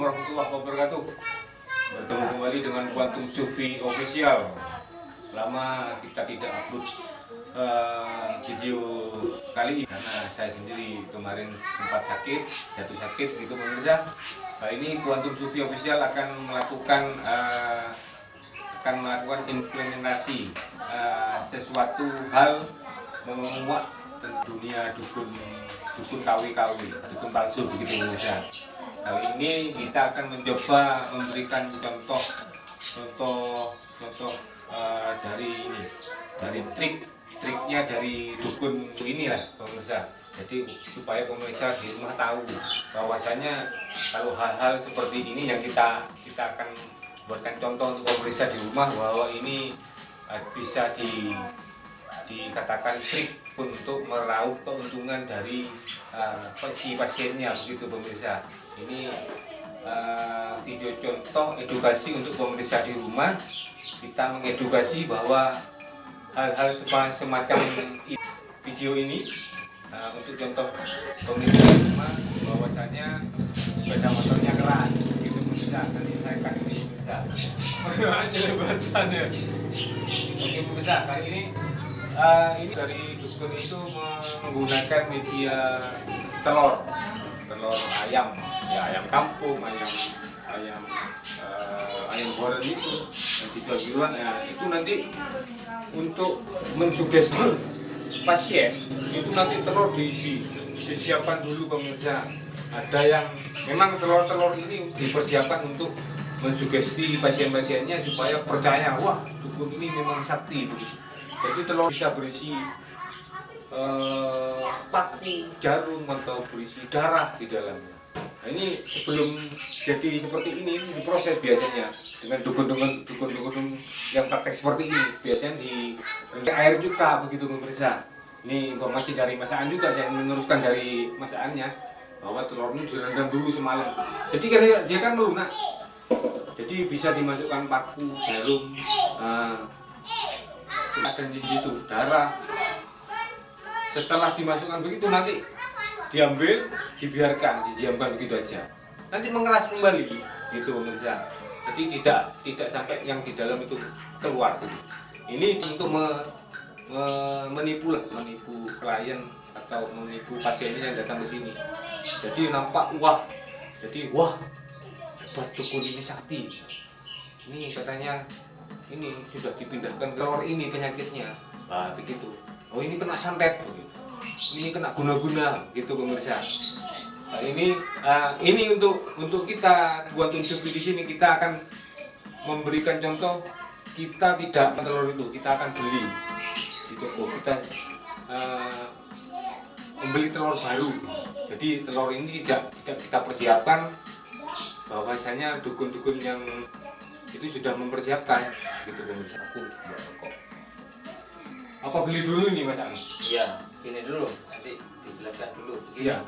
warahmatullahi wabarakatuh. Bertemu kembali dengan Quantum Sufi Official. Lama kita tidak upload video kali ini karena saya sendiri kemarin sempat jatuh sakit gitu pemirsa. Kali ini Quantum Sufi Official akan melakukan implementasi sesuatu hal menguak dunia dukun kawi-kawi, dukun palsu begitu pemirsa. Kali ini kita akan mencoba memberikan contoh dari triknya dari dukun inilah pemirsa. Jadi supaya pemirsa di rumah tahu bahwasanya kalau hal-hal seperti ini yang kita akan buatkan contoh untuk pemirsa di rumah bahwa ini bisa dikatakan trik untuk meraup keuntungan dari si pasiennya begitu pemirsa. Ini video contoh edukasi untuk pemirsa di rumah. Kita mengedukasi bahwa hal-hal semacam video ini untuk contoh pemirsa di rumah bahwasanya sepeda motornya keras begitu pemirsa. Nanti saya akan ini pemirsa. Bagaimana jelebatannya? Oke pemirsa, kali ini dari dukun itu menggunakan media telur ayam, ya ayam kampung, ayam goreng itu yang dijual di luar. Ya, itu nanti untuk mensugesti pasien itu nanti telur disiapkan dulu pemirsa. Ada yang memang telur ini dipersiapkan untuk mensugesti pasien-pasiennya supaya percaya, wah dukun ini memang sakti begitu. Jadi telur bisa berisi paku, jarum atau berisi darah di dalamnya. Nah ini sebelum jadi seperti ini diproses biasanya dengan dukun yang praktek seperti ini. Biasanya di air cuka begitu pemirsa. Ini informasi dari masakan juga, saya meneruskan dari masakannya bahwa telur ini direndam dulu semalam. Jadi karena dia kan melunak, jadi bisa dimasukkan paku, jarum. Dan di situ darah. Setelah dimasukkan begitu nanti didiamkan begitu aja. Nanti mengeras kembali gitu pemirsa. Jadi tidak sampai yang di dalam itu keluar. Ini untuk menipu klien atau menipu pasiennya yang datang ke sini. Jadi nampak wah hebat dukun ini sakti. Ini katanya ini sudah dipindahkan ke telur ini penyakitnya, nah begitu. Oh ini kena santet, begitu. Ini kena guna-guna, gitu pemirsa. Nah, ini untuk kita Quantum Sufi di sini kita akan memberikan contoh. Kita tidak telur itu, kita akan beli di toko. Kita membeli telur baru. Jadi telur ini tidak kita persiapkan. Bahwasanya dukun-dukun yang itu sudah mempersiapkan gitu pemirsa. Aku buat toko. Apa beli dulu ini Mas Agus? Iya, ini dulu nanti dijelaskan dulu. Iya.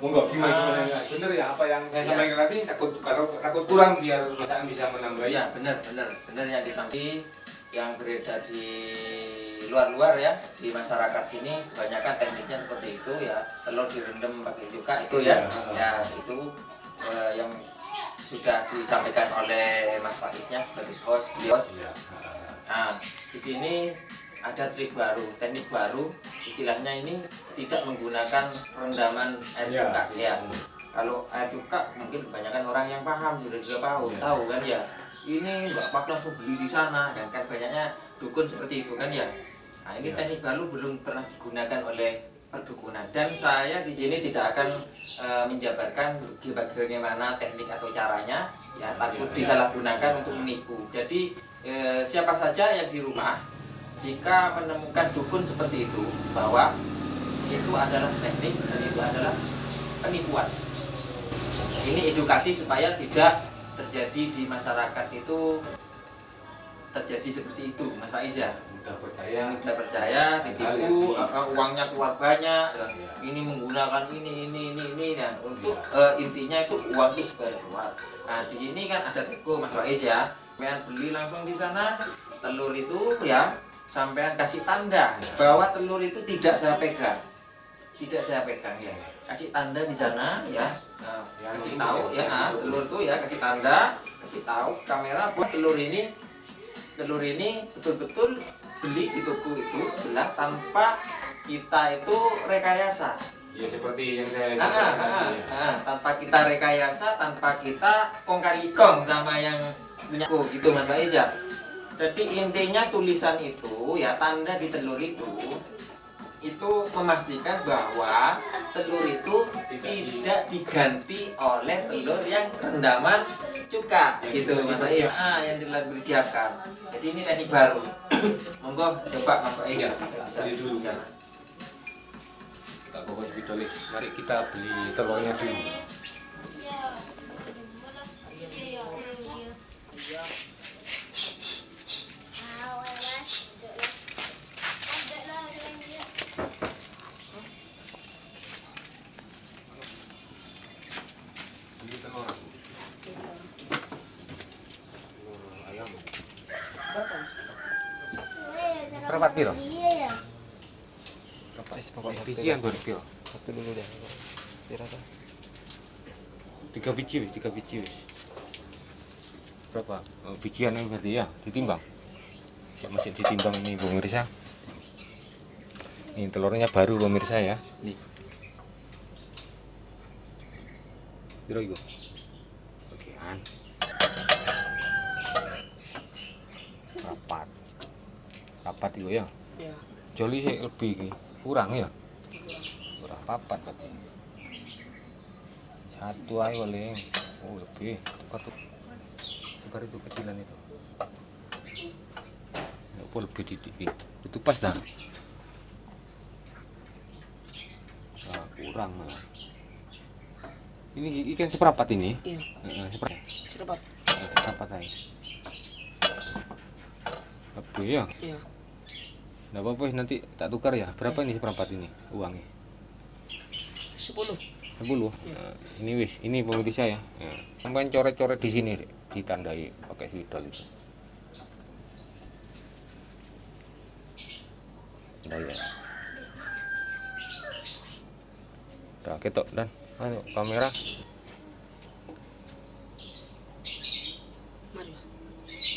Monggo gimana? Bener ya apa yang saya sampaikan tadi, takut kurang biar Mas Agus bisa menambah. Iya, benar yang disampaikan yang beredar di luar ya, di masyarakat sini kebanyakan tekniknya seperti itu ya, telur direndam pakai cuka itu ya. Ya, itu yang sudah disampaikan oleh Mas Faiznya sebagai host. Nah, di sini ada trik baru, teknik baru, istilahnya ini tidak menggunakan rendaman air cuka. Ya, kalau air cuka mungkin kebanyakan orang yang paham sudah tahu kan ya. Ini Mbak Pak langsung beli di sana, dan kan banyaknya dukun seperti itu kan ya. Nah, ini teknik baru belum pernah digunakan oleh perdukunan, dan saya di sini tidak akan menjabarkan bagaimana teknik atau caranya ya, takut disalahgunakan untuk menipu. Jadi siapa saja yang di rumah jika menemukan dukun seperti itu, bahwa itu adalah teknik dan itu adalah penipuan. Ini edukasi supaya tidak terjadi di masyarakat itu terjadi seperti itu, Mas Faiz ya. Mudah percaya, ditipu, uangnya keluar banyak, ini menggunakan ini dan untuk intinya itu uang itu supaya keluar. Nah di sini kan ada teko Mas Faiz ya, sampean beli langsung di sana telur itu ya, sampean kasih tanda bahwa telur itu tidak saya pegang. tidak saya pegang ya. Kasih tanda di sana ya. Nah, Yang kasih ini tahu ya, ya, nah, yang telur tuh ya, kasih tanda, kasih tahu kamera buat telur ini betul-betul beli di toko itu sebelah tanpa kita itu rekayasa. Ya seperti yang saya Ah, ceritakan ah, tadi ah, ya. ah, tanpa kita rekayasa, tanpa kita kong kali kong sama yang punya gitu Mas Faiz ya. Jadi intinya tulisan itu ya, tanda di telur itu memastikan bahwa telur itu tidak diganti oleh telur yang rendaman cuka Yang gitu sudah Mas Faiz. dipersiapkan. Yang telah disiapkan. Jadi ini teknik baru. Monggo coba Mas Faiz Ya, bisa beli dulu. bisa. Kita bawa video. Mari kita beli telurnya dulu. Beli telur. Telur ayam. Berapa piro? Berapa? Bijian baru piro? Satu dulu deh. Berapa? 3 biji wis. Berapa? Oh, bijian ini berarti ya, ditimbang. Masih ditimbang ini pemirsa. Ini telurnya baru pemirsa ya. Nih. Piro iku? Okean. Papat iku ya. Ya. Joli sih lebih iki. Kurang ya. Kurang papat berarti. Satu aja boleh. Oh lebih. Tukar itu kecilan itu. Apa lebih didik. Itu pas dah. Nah, kurang malah. Ini kan seperempat ini. Iya. Seperempat. Seperempat aja. Lebih ya. Iya. Nggak apa-apa nanti tak tukar ya. Berapa ini seperempat ini uangnya? 10. 10. Nah, ini wis, ini pemirsa ya. Ya. Sampai coret-coret di sini deh, ditandai pakai spidol itu. Nah ya. Udah ketok dan ayo kamera. Mari.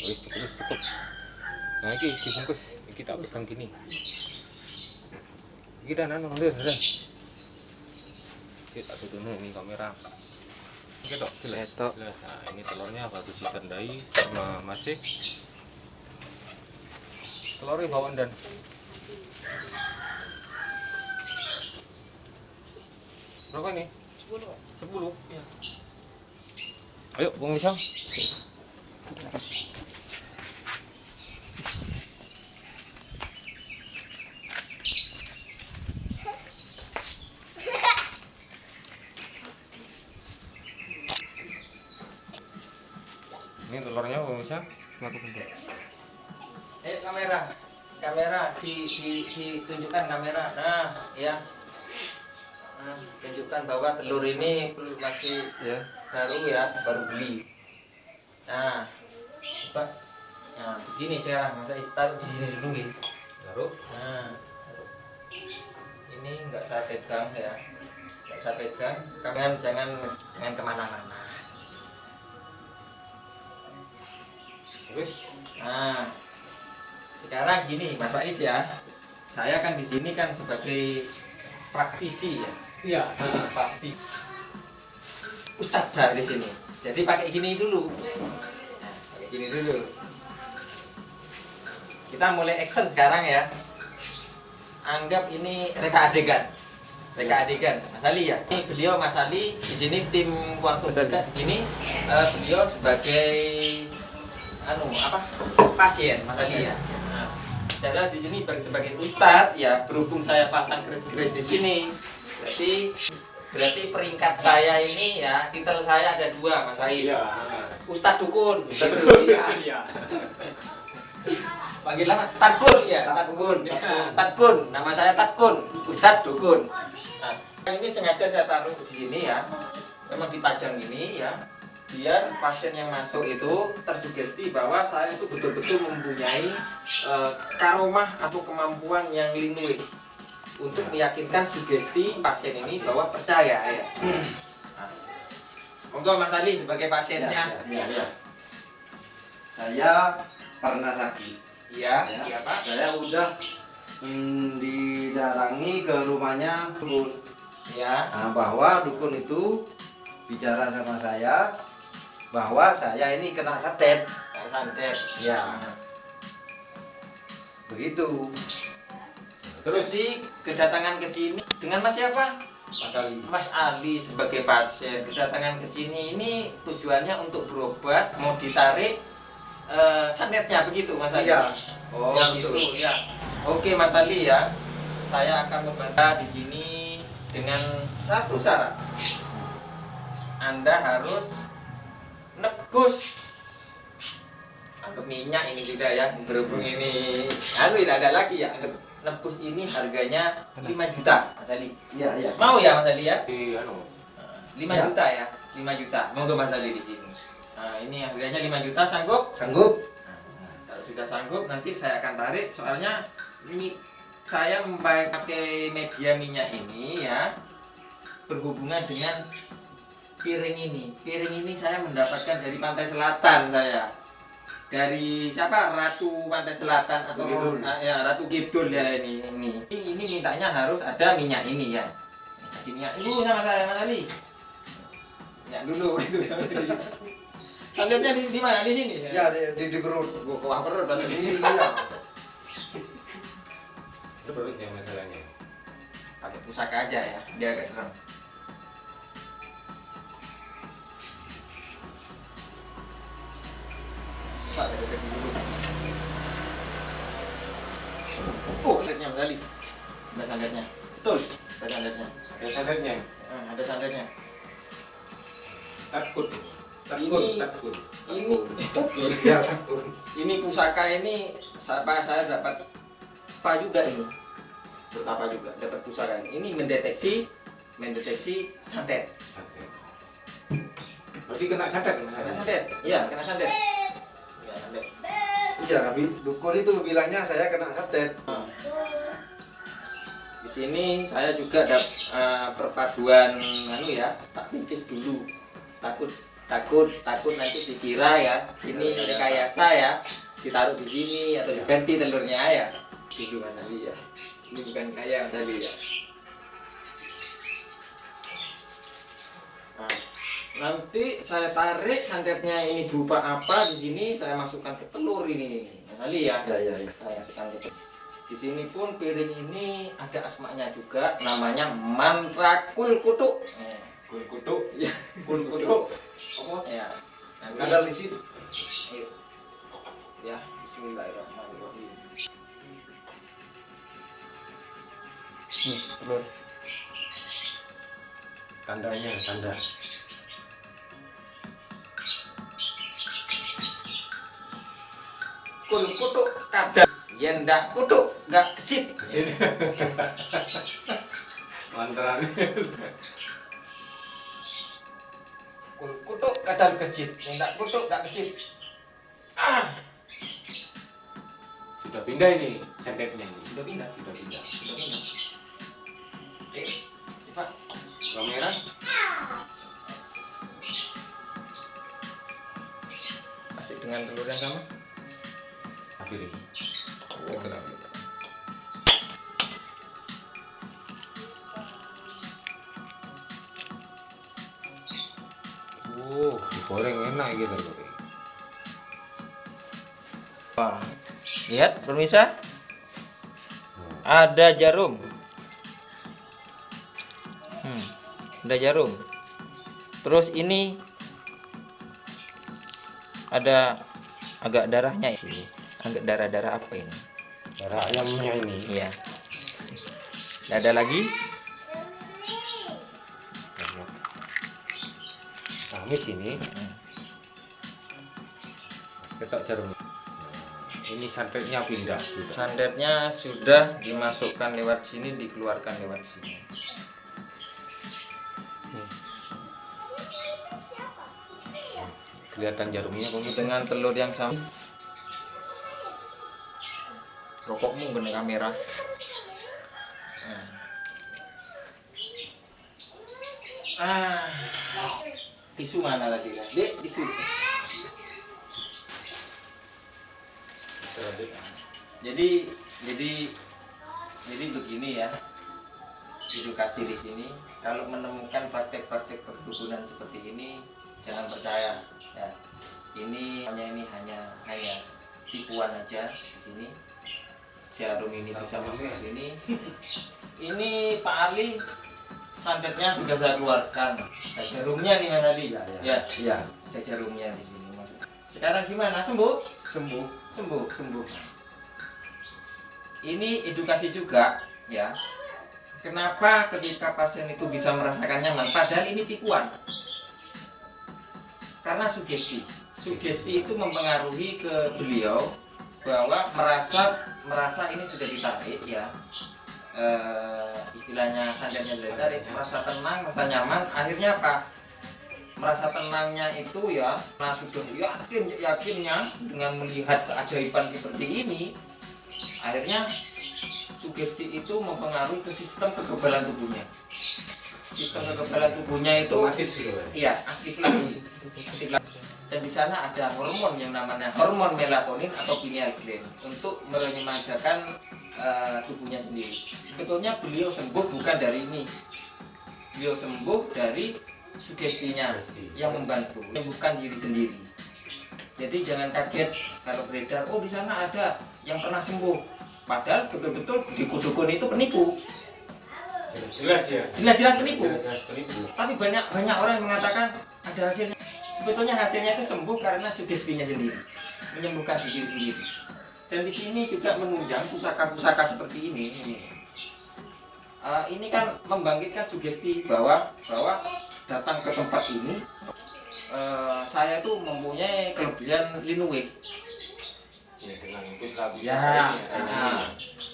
Wis cukup. Nah iki dibungkus, iki tak pegang gini. Iki dan nonton. Kita tutupnya ini kamera. Ketok jelas. Nah, ini telurnya bagus ditandai sama masih. Telurnya bawaan dan berapa ini? 10. 10. Ya. Ayo, Bung Misal. Ini telurnya Bung Misal. Aku bentuk. Ayo kamera ditunjukkan kamera. Nah, ya. Nah, tunjukkan bahwa telur ini masih Ya. baru beli. Nah, coba. Nah, begini sekarang saya taruh di sini dulu nih. Taruh. Nah, ini nggak saya pegang ya, nggak saya pegang. Kalian jangan kemana-mana. Terus. Nah, sekarang gini Mas Faiz ya, saya kan di sini kan sebagai praktisi ya. Iya. Nah, praktisi. Ustadz saya di sini. Jadi pakai gini dulu. Nah, pakai gini dulu. Kita mulai action sekarang ya. Anggap ini reka adegan. Mas Ali ya. Ini beliau Mas Ali di sini tim Kuantum juga di sini. Beliau sebagai pasien Mas Ali ya. Nah, jadi di sini sebagai ustadz ya, berhubung saya pasang keris-keris di sini. Berarti peringkat saya ini ya, titel saya ada 2 Mas Ali. Iya. Ustadz Dukun. Iya. Panggilan Tatkun ya, Tatkun. Nama saya Tatkun, Ustadz Dukun. Nah, ini sengaja saya taruh di sini ya. Memang dipajang ini ya. Biar pasien yang masuk itu tersugesti bahwa saya itu betul-betul mempunyai karomah atau kemampuan yang linguik untuk meyakinkan sugesti pasien ini bahwa percaya ya. Nah, monggo Mas Ali sebagai pasiennya. Ya. Saya pernah sakit. Iya, Ya. iya Pak. Saya udah didatangi ke rumahnya dukun. Ya. Nah, bahwa dukun itu bicara sama saya bahwa saya ini kena santet. Kayak santet. Ya. Begitu. Terus sih kedatangan ke sini dengan Mas siapa? Mas Ali. Mas Ali sebagai pasien kedatangan ke sini ini tujuannya untuk berobat, mau ditarik santetnya begitu Mas Ali? Iya. Oh Ya, gitu betul. ya. Oke Mas Ali ya, saya akan membantu di sini dengan satu syarat. Anda harus nebus. Anggap minyak ini sudah ya, berhubung ini tidak ada lagi ya. Anggap nebus ini harganya 5 juta Mas Ali. Iya. Mau ya Mas Ali ya? Di anu 5 Ya. juta ya, 5 juta. Monggo Mas Ali di sini. Nah, ini harganya 5 juta sanggup? Sanggup? Kalau sudah sanggup nanti saya akan tarik. Soalnya ini saya memakai media minyak ini ya berhubungan dengan piring ini. Piring ini saya mendapatkan dari pantai selatan saya. Dari siapa? Ratu Pantai Selatan atau Gidul. ya Ratu Gidul ya ini. Ini mintanya harus ada minyak ini ya. Kasih minyak dulu sama saya Mas Ali. Minyak dulu itu ya. Santetnya di mana? Di sini Ya, di perut. Gua kuah perut Mas Ali. Iya. itu perutnya masalahnya. Pakai pusaka aja ya, biar agak serem. Pak, dekat dulu. Oh, santetnya Mas Ali. Ada santetnya. Betul, ada santetnya. Ada santetnya. Ada santetnya. Takut. Ini- Takut. Ini ini pusaka ini saya dapat apa juga ini. Berapa juga dapat pusaka ini. Ini mendeteksi santet. Berarti kena santet Mas Kena Ali? santet. Iya, kena santet. Iya, santet. Iya, dukun itu bilangnya saya kena santet. Nah, di sini saya juga ada perpaduan ya, tak pipis dulu. Takut nanti dikira ya ini rekayasa ya, ditaruh di sini atau diganti telurnya ya. Gitu Mas Ali ya. Ini bukan kaya Mas Ali ya. Nah, nanti saya tarik santetnya ini berupa apa di sini saya masukkan ke telur ini Mas Ali ya. Ya. Saya masukkan ke telur. Di sini pun piring ini ada asmanya juga, namanya mantra kulkutuk. Kul kutuk. Ya, Kulkutuk. apa? Ya. Nanti Ada di sini. Ya, bismillahirrahmanirrahim. telur. Tandanya, tanda. Kul kutuk kadang yen ndak kutuk ndak kesit. Kesini. Mantra. Kul kutuk kadang kesit, yen ndak kutuk ndak kesit. Sudah pindah ini santetnya ini. Sudah pindah. Sudah pindah. Sudah pindah. Oke, Pak. Kamera. Masih dengan telur yang sama? Akhir ini. Digoreng enak gitu loh. Wah, lihat pemirsa, ada jarum. Ada jarum. Terus ini ada agak darahnya sih. Agak darah-darah apa ini? Darah ayamnya ini. Iya. Ada lagi? Amis ini. Ketok jarum. Ini santetnya pindah. Santetnya sudah dimasukkan lewat sini, dikeluarkan lewat sini. Kelihatan jarumnya Dengan telur yang sama. Rokokmu bener kamera. Tisu mana tadi? Dek, tisu. Jadi begini ya, edukasi di sini. Kalau menemukan praktek-praktek perdukunan seperti ini, jangan percaya. Ya, ini hanya tipuan aja di sini. Jarum ini bisa masuk ke sini. Ini Pak Ali, santetnya sudah saya keluarkan. Ada jarumnya nih Mas Ali. Ya. Ada jarumnya di sini. Sekarang gimana? Sembuh? Sembuh. Ini edukasi juga, ya. Kenapa ketika pasien itu bisa merasakan nyaman, padahal ini tipuan? Karena sugesti itu mempengaruhi ke beliau bahwa merasa ini sudah ditarik, ya. Istilahnya santetnya sudah ditarik, merasa tenang, merasa nyaman. Akhirnya apa? Merasa tenangnya itu ya, karena sudah yakinnya dengan melihat keajaiban seperti ini, akhirnya sugesti itu mempengaruhi ke sistem kekebalan tubuhnya. Sistem kekebalan tubuhnya itu aktif lagi. Dan di sana ada hormon yang namanya hormon melatonin atau pineal gland untuk menyemajakan tubuhnya sendiri. Sebetulnya beliau sembuh bukan dari ini, beliau sembuh dari sugestinya yang membantu, menyembuhkan diri sendiri. Jadi jangan kaget kalau beredar, oh di sana ada yang pernah sembuh. Padahal betul-betul dukun itu penipu. Jelas penipu. Tapi banyak orang yang mengatakan ada hasilnya. Sebetulnya hasilnya itu sembuh karena sugestinya sendiri, menyembuhkan diri sendiri. Dan di sini juga menunjang pusaka-pusaka seperti ini. Ini kan membangkitkan sugesti bahwa datang ke tempat ini, saya itu mempunyai kelebihan linue.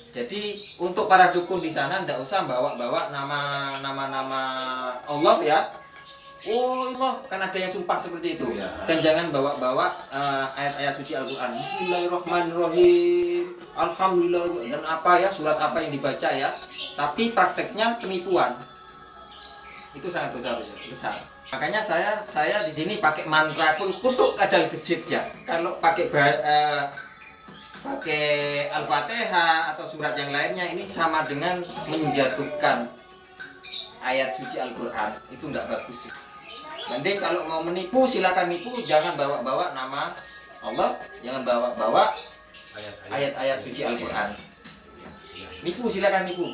Jadi untuk para dukun di sana tidak usah bawa nama Allah ya. Oh Allah, kan ada yang sumpah seperti itu. Dan jangan bawa ayat-ayat suci Al-Quran. Bismillahirrahmanirrahim. Alhamdulillah dan apa ya, surat apa yang dibaca ya. Tapi prakteknya penipuan. Itu sangat besar. Makanya saya di sini pakai mantra pun kutuk kadal gesit ya. Kalau pakai Al-Fatihah atau surat yang lainnya, ini sama dengan menjatuhkan ayat suci Al-Quran. Itu enggak bagus. Mending kalau mau menipu silakan nipu, jangan bawa nama Allah, jangan bawa ayat-ayat suci Al-Quran. Nipu silakan nipu.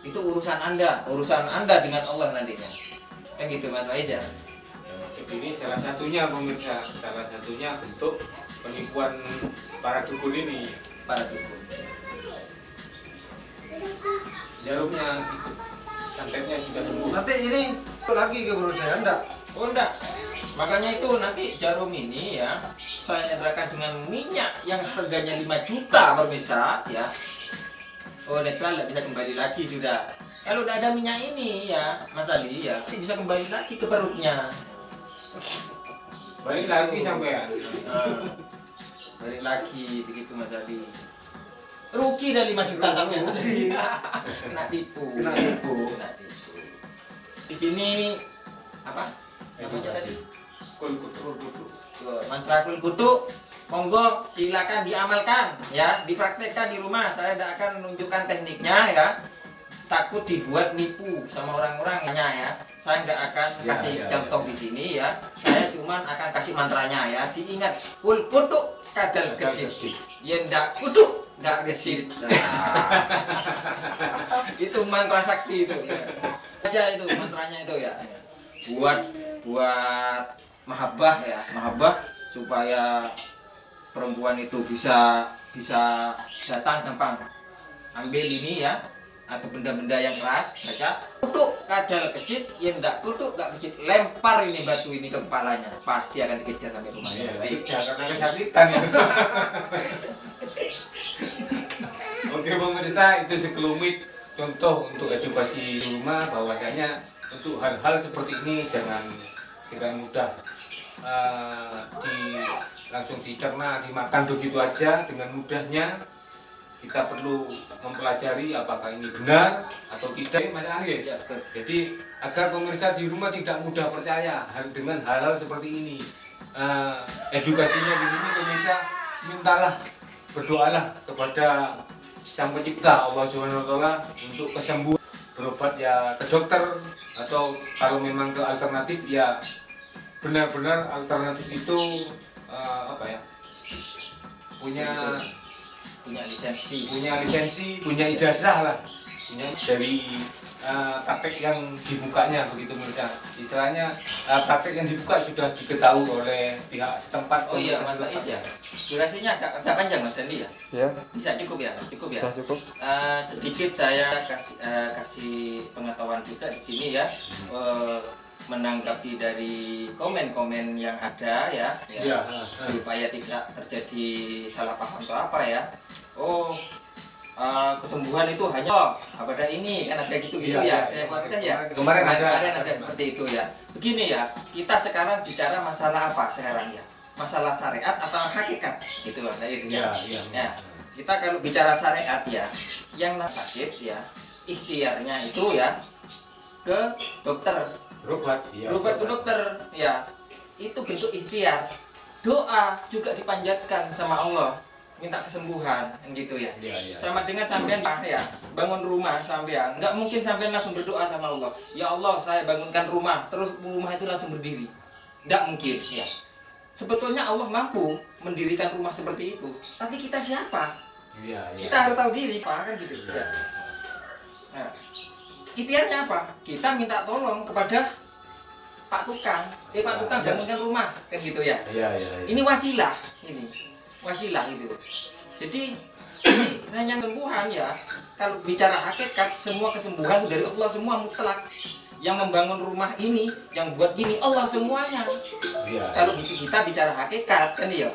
Itu urusan Anda dengan Allah nantinya. Kan gitu Mas Faiz ya. Ini salah satunya pemirsa, bentuk penipuan para dukun ini. Jarumnya ikut, santetnya sudah sembuh. Nanti ini lagi ke menurut saya enggak? Oh enggak. Makanya itu nanti jarum ini ya saya nyedarkan dengan minyak yang harganya 5 juta pemirsa ya. Oh netral tidak bisa kembali lagi sudah. Kalau udah ada minyak ini ya Mas Ali ya, bisa kembali lagi ke perutnya. Balik lagi sampai ya. Balik lagi begitu Mas Ali. Rugi dah 5 juta sampai Mas Ali. Kena tipu. Di sini apa? Namanya tadi? Kulkutu. Mantra kulkutu. Monggo silakan diamalkan ya, dipraktekkan di rumah. Saya tidak akan menunjukkan tekniknya ya. Takut dibuat nipu sama orang-orangnya ya. Saya tidak akan kasih contoh di sini ya. Saya cuma akan kasih mantranya ya. Diingat, kul kutuk kadal gesit. Ya ndak kutuk, ndak gesit. Itu mantra sakti itu. Aja itu mantranya itu ya. Buat mahabbah ya, mahabbah supaya perempuan itu bisa datang gampang. Ambil ini ya, atau benda-benda yang keras, baca kutuk kadal kesit, yang enggak kutuk enggak kesit, lempar ini batu ini ke kepalanya, pasti akan dikejar sampai rumahnya. Jangan kesakitan ya. Oke pemirsa, itu sekelumit contoh untuk edukasi di rumah, bahwasanya untuk hal-hal seperti ini jangan mudah langsung dicerna, dimakan begitu aja dengan mudahnya. kita perlu mempelajari apakah ini benar atau tidak, Mas Ari. Ya, betul. Jadi agar pemirsa di rumah tidak mudah percaya dengan hal-hal seperti ini. Edukasinya di sini pemirsa, mintalah, berdoalah kepada Sang Pencipta Allah Subhanahu wa taala untuk kesembuhan. Berobat ya ke dokter, atau kalau memang ke alternatif ya benar-benar alternatif itu punya lisensi, punya ijazah lah, punya dari praktek yang dibukanya begitu pemirsa. Istilahnya praktek yang dibuka sudah diketahui oleh pihak setempat. Oh iya, Mas Faiz ya. Durasinya agak panjang Mas Dandi ya. Ya. Bisa cukup ya? Cukup ya? Sudah cukup. Sedikit saya kasih pengetahuan juga di sini ya. Menanggapi dari komen-komen yang ada ya, supaya tidak terjadi salah paham atau apa ya. Kesembuhan itu hanya pada ini kan ada gitu ya. Kemarin ada seperti itu ya. Begini ya, kita sekarang bicara masalah apa sekarang ya? Masalah syariat atau hakikat gitu loh. Ya. Kita kalau bicara syariat ya, yang sakit ya, ikhtiarnya itu ya ke dokter. Berobat ke dokter ya. Itu bentuk ikhtiar. Doa juga dipanjatkan sama Allah, minta kesembuhan gitu ya. Sama dengan sampean ya, bangun rumah sampean, nggak mungkin sampean langsung berdoa sama Allah, ya Allah saya bangunkan rumah, terus rumah itu langsung berdiri, nggak mungkin ya. Sebetulnya Allah mampu mendirikan rumah seperti itu, tapi kita siapa? Kita harus tahu diri, Pak, kan gitu ya. Nah, ikhtiarnya apa? Kita minta tolong kepada Pak Tukang, Pak Tukang bangunkan rumah, kan gitu ya. Ini wasilah, wasilah gitu. Jadi ini hanya kesembuhan ya. Kalau bicara hakikat, semua kesembuhan dari Allah semua mutlak. Yang membangun rumah ini, yang buat gini Allah semuanya. Kalau kita bicara hakikat kan ya.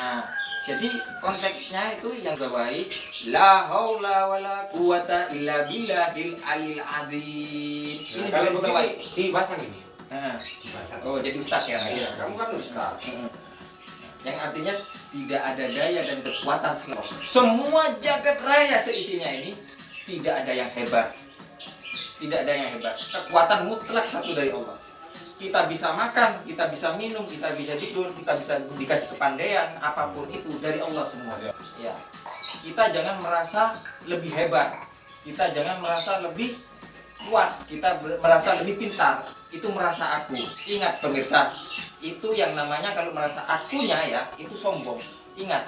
Nah, jadi konteksnya itu yang baik. La haula wala quwata illa billahil alil azim. Ini kalau baik dipasang ini. Oh, jadi ustaz ya. Kamu kan ustaz. Yang artinya tidak ada daya dan kekuatan selain semua jagat raya seisinya ini tidak ada yang hebat, kekuatan mutlak satu dari Allah. Kita bisa makan, kita bisa minum, kita bisa tidur, kita bisa dikasih kepandaian, apapun itu dari Allah semua ya. Kita jangan merasa lebih hebat, kita jangan merasa lebih kuat, kita merasa lebih pintar, itu merasa aku. Ingat pemirsa, itu yang namanya kalau merasa akunya ya, itu sombong. Ingat,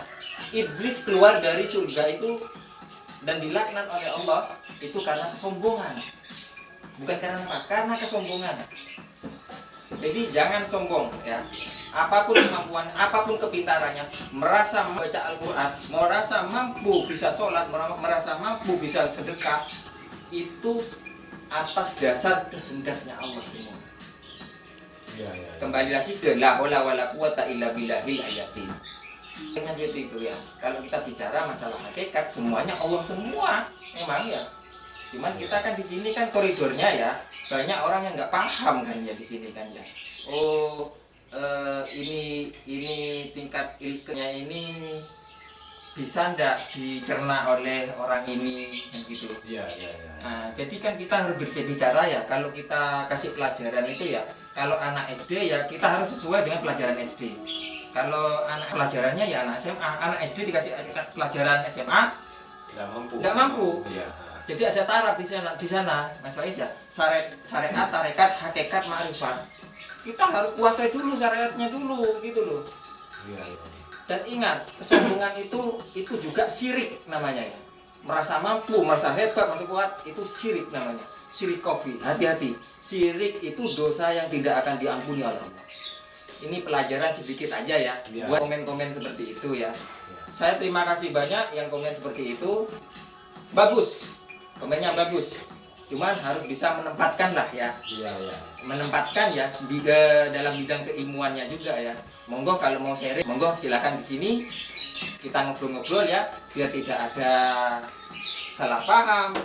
iblis keluar dari surga itu dan dilaknat oleh Allah itu karena kesombongan. Bukan karena apa? Karena kesombongan. Jadi jangan sombong ya. Apapun kemampuan, apapun kepintarannya, merasa membaca Al-Quran, merasa mampu bisa sholat, merasa mampu bisa sedekah, itu atas dasar kehendaknya Allah semua. Kembali lagi ke la haula wala quwata illa billahil azim. Dengan itu ya. Kalau kita bicara masalah hakikat, semuanya Allah semua, memang ya. Cuman kita kan di sini kan koridornya ya, banyak orang yang nggak paham kan ya di sini kan ya. Ini tingkat ilmunya ini bisa ndak dicerna oleh orang ini kan gitu. Nah, jadi kan kita harus berbicara ya. Kalau kita kasih pelajaran itu ya, kalau anak SD ya kita harus sesuai dengan pelajaran SD. Kalau anak pelajarannya ya anak SMA, anak SD dikasih pelajaran SMA nggak mampu. Jadi ada taraf di sana, Mas Faiz ya. Syariat, tarekat, hakikat, ma'rifat. Kita harus kuasai dulu syariatnya dulu, gitu loh. Dan ingat, kesombongan itu juga syirik namanya ya. Merasa mampu, merasa hebat, merasa kuat, itu syirik namanya. Syirik kofi. Hati-hati. Syirik itu dosa yang tidak akan diampuni oleh Allah. Ini pelajaran sedikit aja ya. Buat komen-komen seperti itu ya. Saya terima kasih banyak yang komen seperti itu. Bagus. Komennya bagus, cuman harus bisa menempatkan lah ya. Menempatkan ya dalam bidang keilmuannya juga ya. Monggo kalau mau sharing, monggo silakan di sini kita ngobrol-ngobrol ya, biar tidak ada salah paham,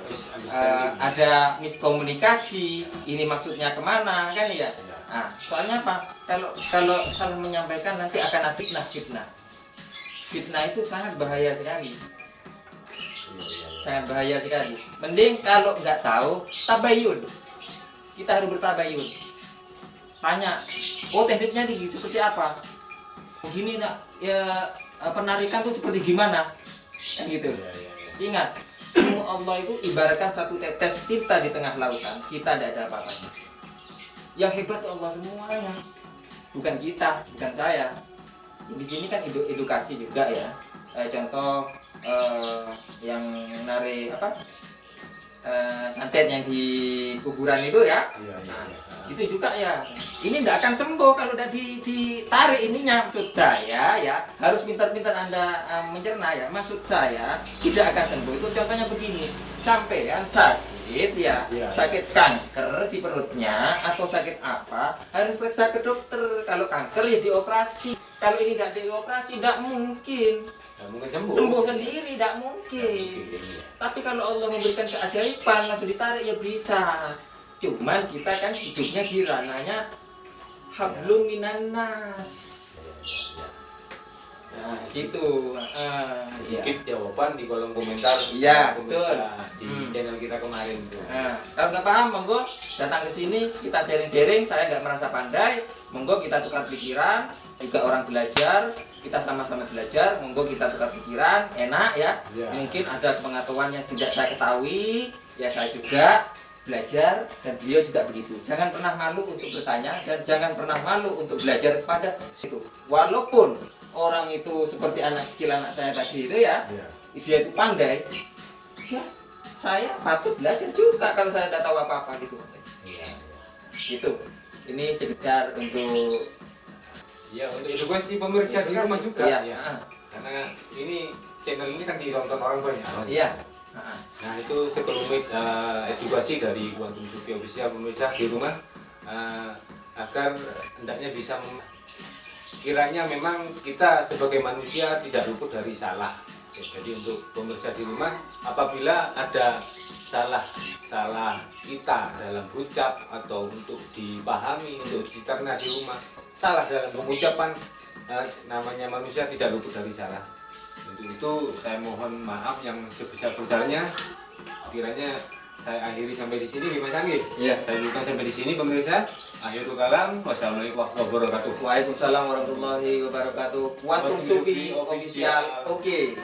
ada miskomunikasi. Ini maksudnya kemana kan ya? Nah, soalnya apa? Kalau salah menyampaikan nanti akan ada fitnah. Fitnah itu sangat bahaya sekali. sangat bahaya sekali. Mending kalau nggak tahu, tabayun. Kita harus bertabayun. Tanya, oh tekniknya tinggi seperti apa? Oh gini nak, ya penarikan tuh seperti gimana? Kan gitu. Ingat, ilmu Allah itu ibaratkan satu tetes tinta di tengah lautan. Kita tidak ada apa-apanya. Yang hebat Allah semuanya, bukan kita, bukan saya. Di sini kan edukasi juga ya. Contoh yang narik apa? Santet yang di kuburan itu ya. Nah, itu juga ya. Ini tidak akan sembuh kalau tidak ditarik ininya. Maksud saya ya, harus pintar-pintar Anda mencerna ya. Maksud saya tidak akan sembuh itu contohnya begini. Sampean sakit ya, sakit kanker di perutnya atau sakit apa, harus periksa ke dokter. Kalau kanker ya dioperasi. Kalau ini tidak dioperasi tidak mungkin. Sembuh sendiri tidak mungkin. Tapi kalau Allah memberikan keajaiban langsung ditarik ya bisa. Cuman kita kan hidupnya di ranahnya hablum minan nas. Nah, gitu. Sedikit jawaban di kolom komentar. Iya, pemirsa di channel kita kemarin tuh. Nah, kalau nggak paham, monggo datang ke sini kita sharing-sharing. Saya nggak merasa pandai, monggo kita tukar pikiran. Juga orang belajar, kita sama-sama belajar. Monggo kita tukar pikiran, enak ya. Mungkin ada pengetahuan yang tidak saya ketahui, ya saya juga belajar dan beliau juga begitu. Jangan pernah malu untuk bertanya dan jangan pernah malu untuk belajar kepada itu. Walaupun orang itu seperti anak kecil anak saya tadi itu ya, dia itu pandai, ya saya patut belajar juga kalau saya tidak tahu apa-apa gitu. Gitu. Ini sekedar untuk untuk edukasi pemirsa di rumah juga ya. Karena ini channel ini kan ditonton orang banyak. Iya. Nah itu sekelumit edukasi dari Quantum Sufi Official pemirsa di rumah agar hendaknya bisa kiranya memang kita sebagai manusia tidak luput dari salah. Jadi untuk pemirsa di rumah, apabila ada salah kita dalam ucap atau untuk dipahami, untuk diterna di rumah, salah dalam pengucapan, namanya manusia tidak luput dari salah. Untuk itu saya mohon maaf yang sebesar-besarnya. Kiranya saya akhiri sampai di sini, Mas Anggi. Iya. Saya bukan sampai di sini pemirsa. Akhirul kalam. Wassalamualaikum warahmatullahi wabarakatuh. Waalaikumsalam warahmatullahi wabarakatuh. Quantum Sufi Official. Oke.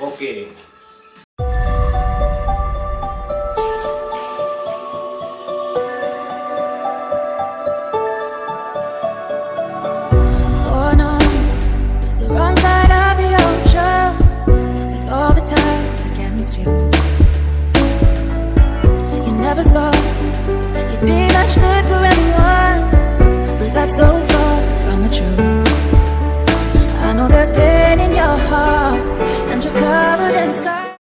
Never thought you'd be much good for anyone, but that's so far from the truth. I know there's pain in your heart, and you're covered in scars.